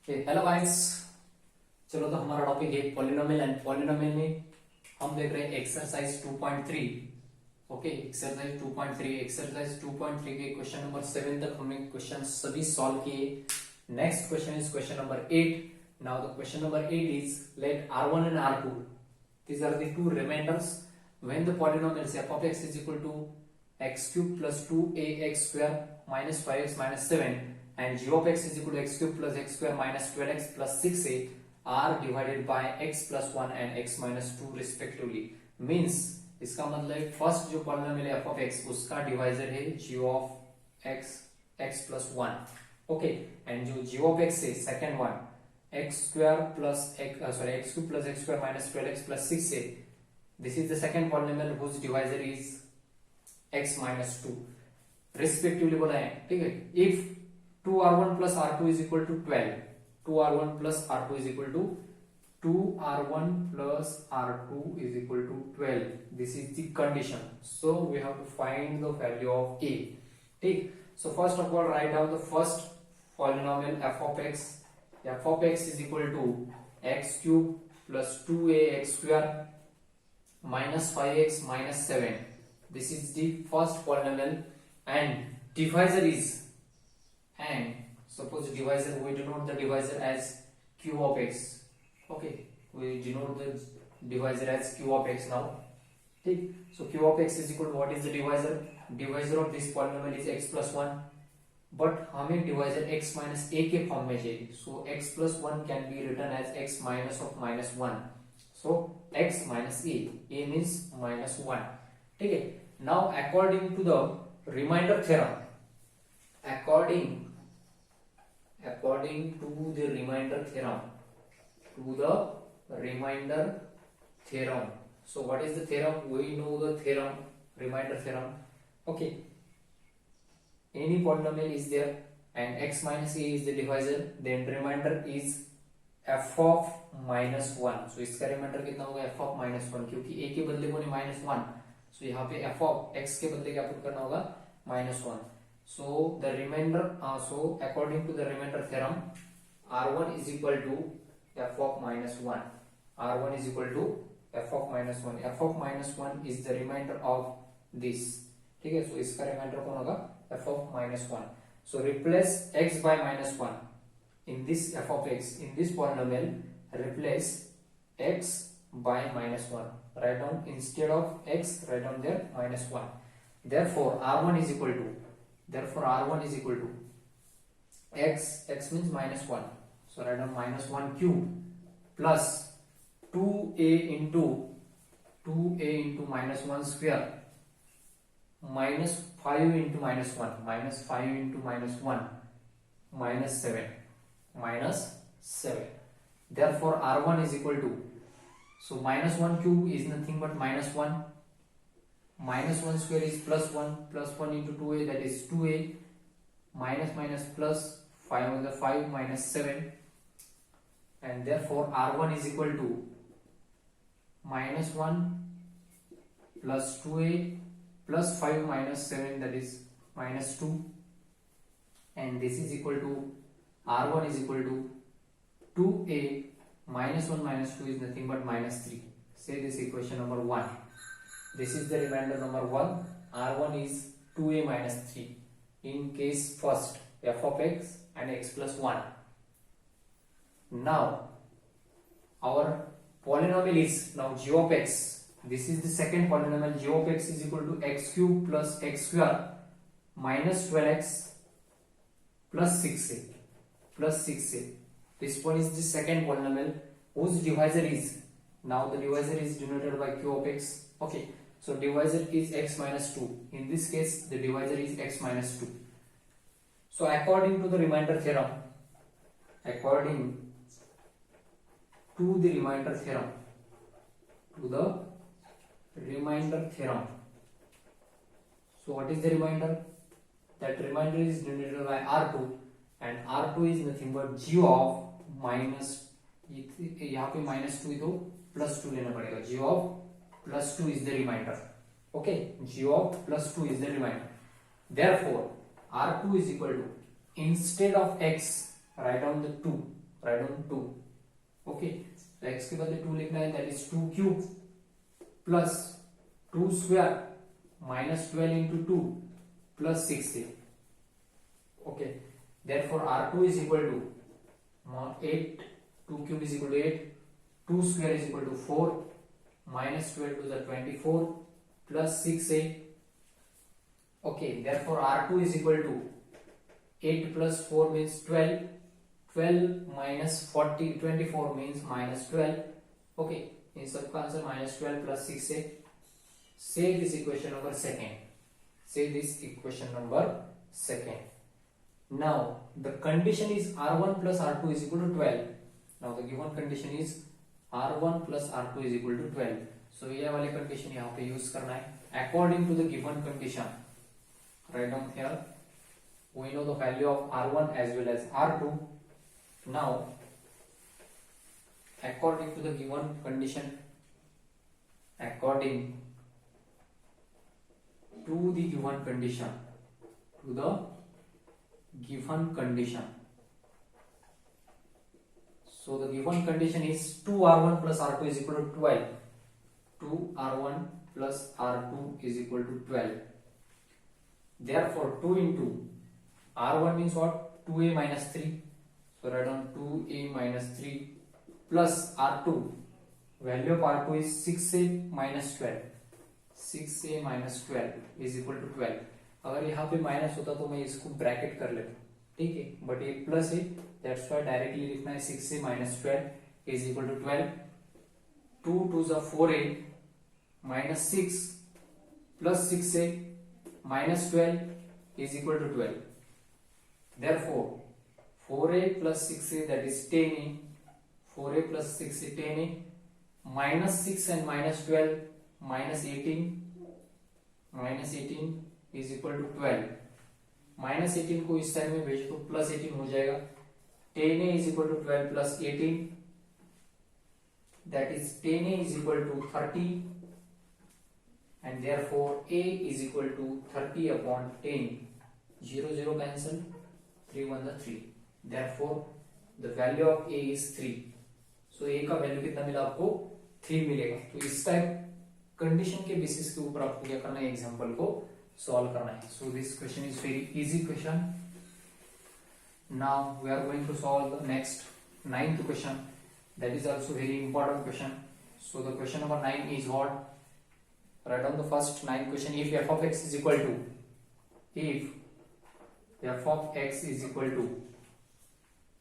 Hello guys. चलो तो हमारा टॉपिक है पॉलिनोमियल एंड पॉलिनोमियल में हम देख रहे हैं एक्सरसाइज 2.3। ओके, एक्सरसाइज 2.3 एक्सरसाइज 2.3 के क्वेश्चन नंबर 7 तक हमने क्वेश्चन सभी सॉल्व किए। Next question is question number 8। Now the question number 8 is let r1 and r2, these are the two remainders when the polynomials f of x is equal to x cube plus 2ax square minus 5x minus 7 and g of x is equal to x cube plus x square minus 12x plus 6a are divided by x plus 1 and x minus 2 respectively। means इसका मतलब first जो polynomial f of x उसका divisor है g of x x plus 1। Okay, and जो g of x है second one x square plus x cube plus x square minus 12x plus 6a, this is the second polynomial whose divisor is x minus 2 respectively बोला है। ठीक है, if 2r1 plus r2 is equal to 12, 2r1 plus r2 is equal to 2r1 plus r2 is equal to 12, this is the condition, so we have to find the value of a। ठीक, so first of all write down the first polynomial f of x is equal to x cube plus 2ax square minus 5x minus 7, this is the first polynomial, and divisor is, and suppose divisor, we denote the divisor as q of x। okay, we denote the divisor as q of x now। ठीक, so q of x is equal to what is the divisor of this polynomial is x plus 1, but हमें divisor x minus a के form में चाहिए, so x plus 1 can be written as x minus of minus 1, so x minus a means minus 1। ठीक है, now according to the remainder theorem, according to the remainder theorem, so what is the theorem? We know the theorem, remainder theorem। okay, any polynomial is there and x minus a is the divisor, then remainder is f of minus 1। so इसका reminder कितना होगा f of minus 1, क्योंकि a के बदले को minus 1, so यहाँ पे f of x के बदले क्या पुट करना होगा minus 1। so the remainder, so according to the remainder theorem, r1 is equal to f of minus 1, r1 is equal to f of minus 1, f of minus 1 is the remainder of this। ठीक है, so इसका reminder कौन होगा f of minus 1। so replace x by minus 1 in this f of x, in this polynomial replace x by minus 1, write down instead of x, write down there minus 1, therefore r1 is equal to x means minus 1, so write down minus 1 cube plus 2a into minus 1 square minus 5 into minus 1 minus 7, therefore r1 is equal to, so minus 1 cube is nothing but minus 1, minus 1 square is plus 1 into 2a, that is 2a, minus plus 5 on the 5 minus 7, and therefore r1 is equal to minus 1 plus 2a plus 5 minus 7, that is minus 2, and this is equal to r1 is equal to 2a minus 1 minus 2 is nothing but minus 3। say this equation number 1, this is the remainder number 1, r1 is 2a minus 3 in case first f of x and x plus 1। now our polynomial is now g of x, this is the second polynomial, g of x is equal to x cube plus x square minus 12x plus 6a, this one is the second polynomial whose divisor is, now the divisor is denoted by q of x। okay, so divisor is x minus 2, in this case the divisor is x minus 2। so according to the remainder theorem, so what is the remainder? that remainder is denoted by r2, and r2 is nothing but g of minus, यहाँ पे minus 2 तो plus 2 लेना पड़ेगा, g of plus 2 is the remainder। okay, g of plus 2 is the remainder, therefore r2 is equal to, instead of x write down the 2, write down 2. Okay, तो x के बदले 2 लिखना है, that is 2 cube plus 2 square minus 12 into 2 plus 6a. Okay, therefore r2 is equal to 8, 2 cube is equal to 8, 2 square is equal to 4, minus 12 to the 24 plus 6a. Okay, therefore r2 is equal to 8 plus 4 means 12, 12 minus 40, 24 means minus 12. Okay, in सबका answer minus 12 plus 6a. Say this equation number second. Say this equation number second. Now the condition is r1 plus r2 is equal to 12. Now the given condition is r1 plus r2 is equal to 12. So ये वाली condition यहाँ पे use करना है. According to the given condition, write down here. We know the value of r1 as well as r2. Now according to the given condition, according to the given condition, to the given condition. So the given condition is 2r1 plus r2 is equal to 12. 2r1 plus r2 is equal to 12. Therefore 2 into r1 means what? 2a minus 3. So write down 2a minus 3 plus r2. Value of r2 is 6a minus 12. 6a minus 12 is equal to 12. अगर यहाँ पे minus होता तो मैं इसको bracket कर लेता, ठीक है, बट ये प्लस है, दैट्स व्हाई डायरेक्टली लिखना है 6a minus 12 is equal to 12. 2 2 जा 4a minus 6 plus 6a minus 12 is equal to 12. Therefore 4a plus 6a that is 10a. 4a plus 6a 10a minus 6 and minus 12 minus 18. Minus 18 is equal to 12. Minus 18 को इस side में भेज तो plus 18 हो जाएगा. 10a is equal to 12 plus 18, that is 10a is equal to 30, and therefore a is equal to 30 upon 10. 0 0 cancel, 3 1 the 3. Therefore the value of a is 3. So a का value कितना मिला आपको? 3 मिलेगा. तो इस टाइप कंडीशन के basis के ऊपर आपको क्या करना है, एग्जांपल को सॉल्व करना है. So this question is very easy question. Now we are going to solve the next 9th question, that is also very important question. So the question number 9 is what? Write down the first 9th question. If f of x is equal to, if f of x is equal to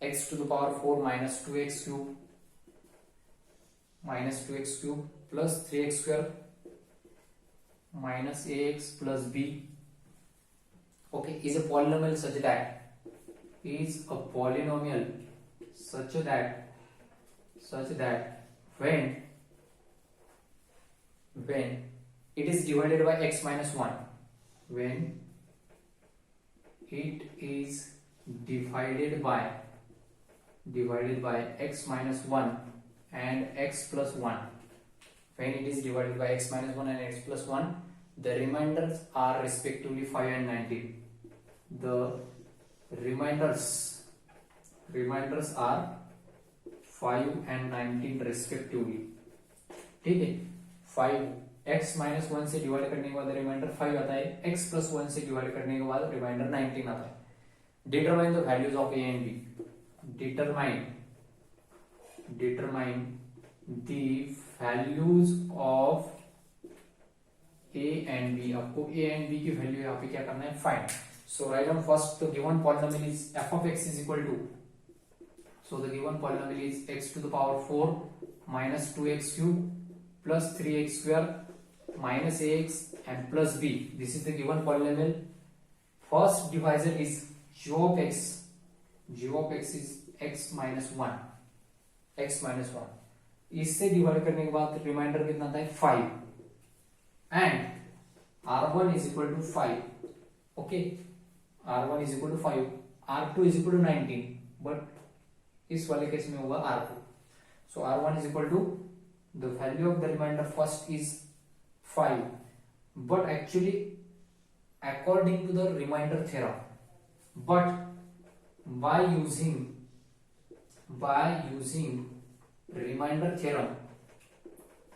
x to the power 4 minus 2x cube plus 3x square minus ax plus b, okay, is a polynomial such that, is a polynomial such that when it is divided by x minus 1, when it is divided by x minus 1 and x plus 1, when it is divided by x minus 1 and x plus 1, the remainders are respectively 5 and 19. The remainders are 5 and 19 respectively. ठीक है, 5 x minus 1 से divide करने के बाद reminder 5 आता है, x plus 1 से divide करने के बाद रिमाइंडर 19 आता है. Determine the values of a and b. Determine the values of a and b. आपको a and b की वैल्यू यहाँ पे क्या करना है, find. So write down first the given polynomial is f of x is equal to, so the given polynomial is x to the power 4 minus 2x cube plus 3x square minus ax and plus b. This is the given polynomial. First divisor is g of x. G of x is x minus 1. इससे divide करने के बाद reminder कितना था, 5, and r1 is equal to 5. Okay, r1 is equal to 5, r2 is equal to 19, but इस वाले case में होगा r2. So r1 is equal to, the value of the remainder first is 5, but actually according to the remainder theorem, but by using by using remainder theorem,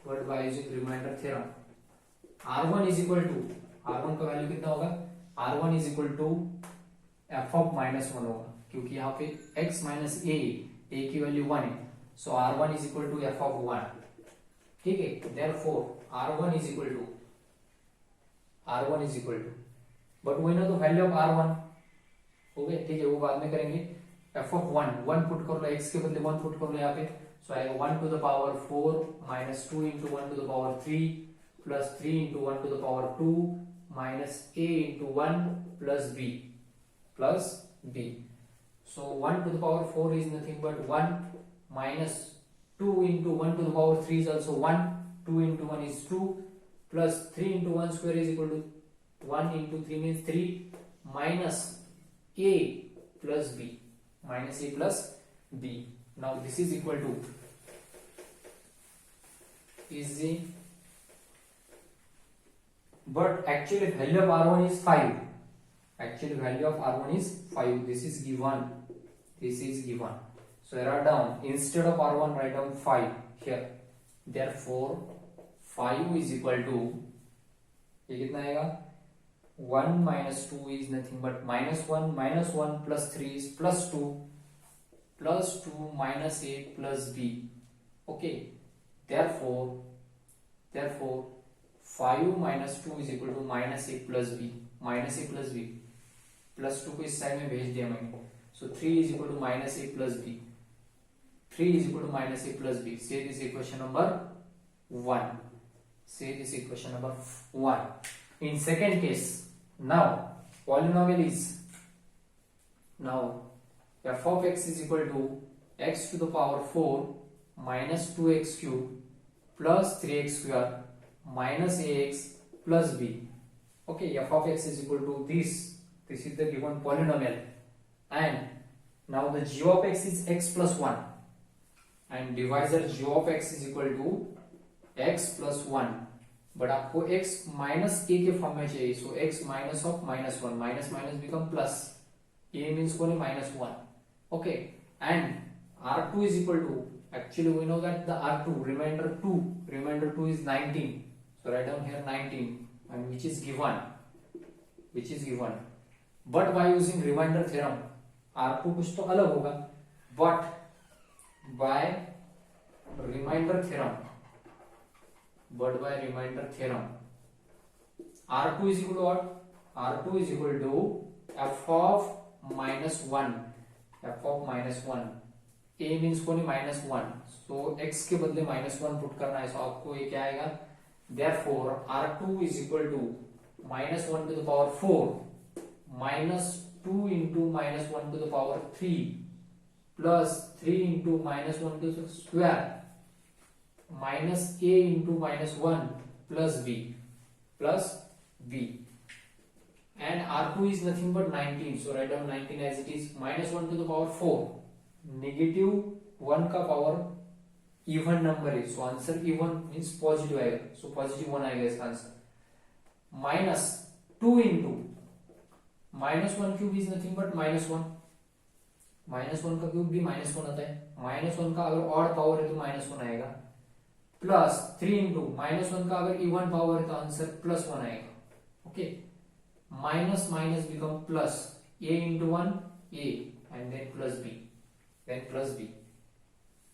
but by using remainder theorem, r1 is equal to, r1 का value कितना होगा, r1 is equal to f of minus 1 होगा, क्योंकि यहाँ पे x minus a की value 1 है, so r1 is equal to f of 1, ठीक है. therefore r1 is equal to, but we know the value of r1, हो गया, ठीक है, वो बाद में करेंगे. f of 1 पुट कर लो, x के बदले 1 पुट कर लो यहाँ पे, so आएगा 1 to the power 4 minus 2 into 1 to the power 3 plus 3 into 1 to the power 2 minus a into 1 plus b. So 1 to the power 4 is nothing but 1 minus 2 into 1 to the power 3 is also 1, 2 into 1 is 2 plus 3 into 1 square is equal to 1 into 3 means 3 minus a plus b. Now this is equal to, easy, but actually value of r1 is 5. This is given. So write down, instead of r1 write down 5 here. Therefore 5 is equal to, ये कितना आएगा, 1 minus 2 is nothing but minus 1 plus 3 is plus 2 minus a plus b. Okay, therefore 5 minus 2 is equal to minus a plus b. Plus 2 को इस side में भेज दिया मैंने, so 3 is equal to minus a plus b. Say this equation number 1. In second case, now polynomial is, now f of x is equal to x to the power 4 minus 2x cube plus 3x square minus ax plus b. Okay, f of x is equal to this is the given polynomial, and now the g of x is x plus 1, and divisor g of x is equal to x plus 1, but आपको x minus a के form में चाहिए, so x minus of minus 1, minus become plus, a means only minus 1. Okay, and r2 is equal to, actually we know that the r2 remainder 2 is 19, so write down here 19, and which is given, but by using remainder theorem r2 कुछ तो अलग होगा, but by remainder theorem r2 is equal to what? R2 is equal to f of minus 1. a means कोनी minus 1, so x के बदले minus 1 put करना है, so आपको ये क्या आएगा, therefore r2 is equal to minus 1 to the power 4 minus 2 into minus 1 to the power 3 plus 3 into minus 1 to the square minus a into minus 1 plus b, and r2 is nothing but 19, so write down 19 as it is, minus 1 to the power 4, negative 1 का power even number है, so answer even means positive आएगा, so positive 1 आएगा इसका answer, minus 2 into minus 1 cube is nothing but minus 1 का cube भी minus 1 आता है, minus 1 का अगर odd power है तो minus 1 आएगा, plus 3 into minus 1 का अगर even power है तो आंसर plus 1 आएगा. Okay, minus become plus, a into 1 a and then plus b.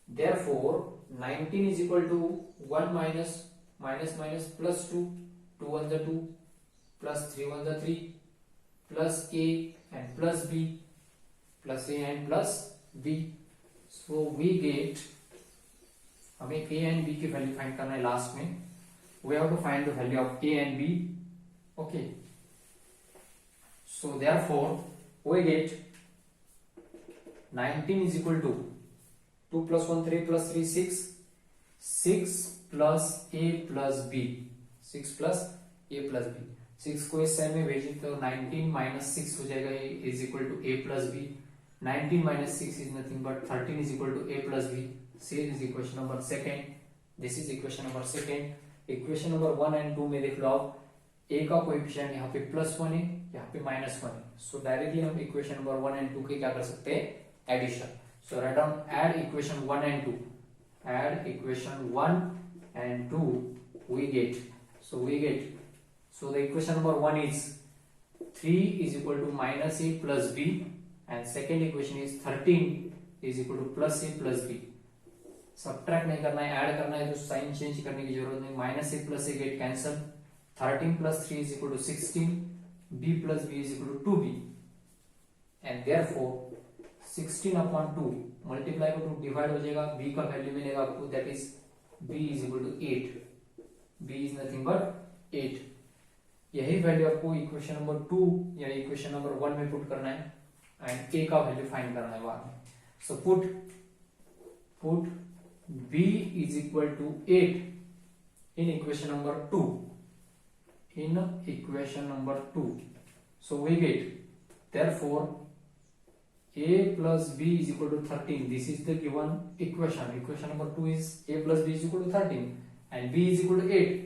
Therefore 19 is equal to 1 minus plus 2 1 the 2 plus 3 1 the 3 plus a and plus b, so we get, हमें a and b की value find करना है last में, we have to find the value of a and b. Okay, so therefore we get 19 is equal to 2 plus 1 3 plus 3 6 plus a plus b, 6 को इस side में भेजें तो 19 minus 6 हो जाएगा, is equal to a plus b. 19 minus 6 is nothing but 13 is equal to a plus b. See this equation number second. This is equation number second. Equation number 1 and 2 में देख लो आप, a का coefficient यहाँ पे +1 है, यहाँ पे -1 है, so डायरेक्टली हम इक्वेशन नंबर 1 and 2 के क्या कर सकते हैं, addition. So write down add equation 1 and 2. Add equation 1 and 2 we get. So the equation number 1 is 3 is equal to minus a plus b, and second equation is 13 is equal to plus a plus b. Subtract नहीं करना है, add करना है, तो sign change करने की जरूरत नहीं. Minus a plus a get cancel. 13 plus 3 is equal to 16. b plus b is equal to 2b, and therefore 16 upon 2 multiply को 2 डिवाइड हो जाएगा, b का वैल्यू मिलेगा आपको, that is b is equal to 8. b is nothing but 8. यही value आपको equation number 2 या equation number 1 में पुट करना है, एंड a का वैल्यू फाइंड करना है बाद में. So put b is equal to 8 in equation number 2. In equation number 2, so we get, therefore a plus b is equal to 13. This is the given equation. Equation number 2 is a plus b is equal to 13 and b is equal to 8.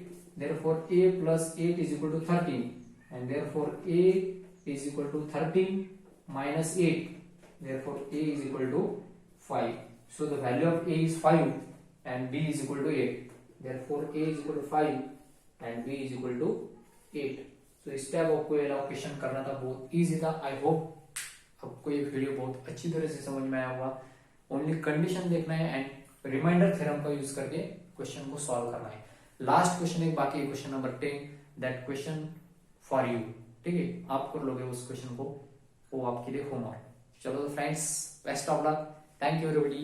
Therefore a plus 8 is equal to 13, and therefore a is equal to 13 minus 8. Therefore a is equal to 5. So the value of a is 5 and b is equal to 8. Therefore a is equal to 5 and b is equal to 8. So इस type आपको allocation करना था, बहुत easy था. I hope आपको ये video बहुत अच्छी तरह से समझ में आया होगा. ओनली कंडीशन देखना है एंड रिमाइंडर थ्योरम का यूज करके क्वेश्चन को सॉल्व करना है. लास्ट क्वेश्चन एक बाकी, question number 10, that question for you. ठीक है, आप कर लोगे उस क्वेश्चन को, वो आपके लिए होमवर्क. चलो friends, best of luck. Thank you everybody.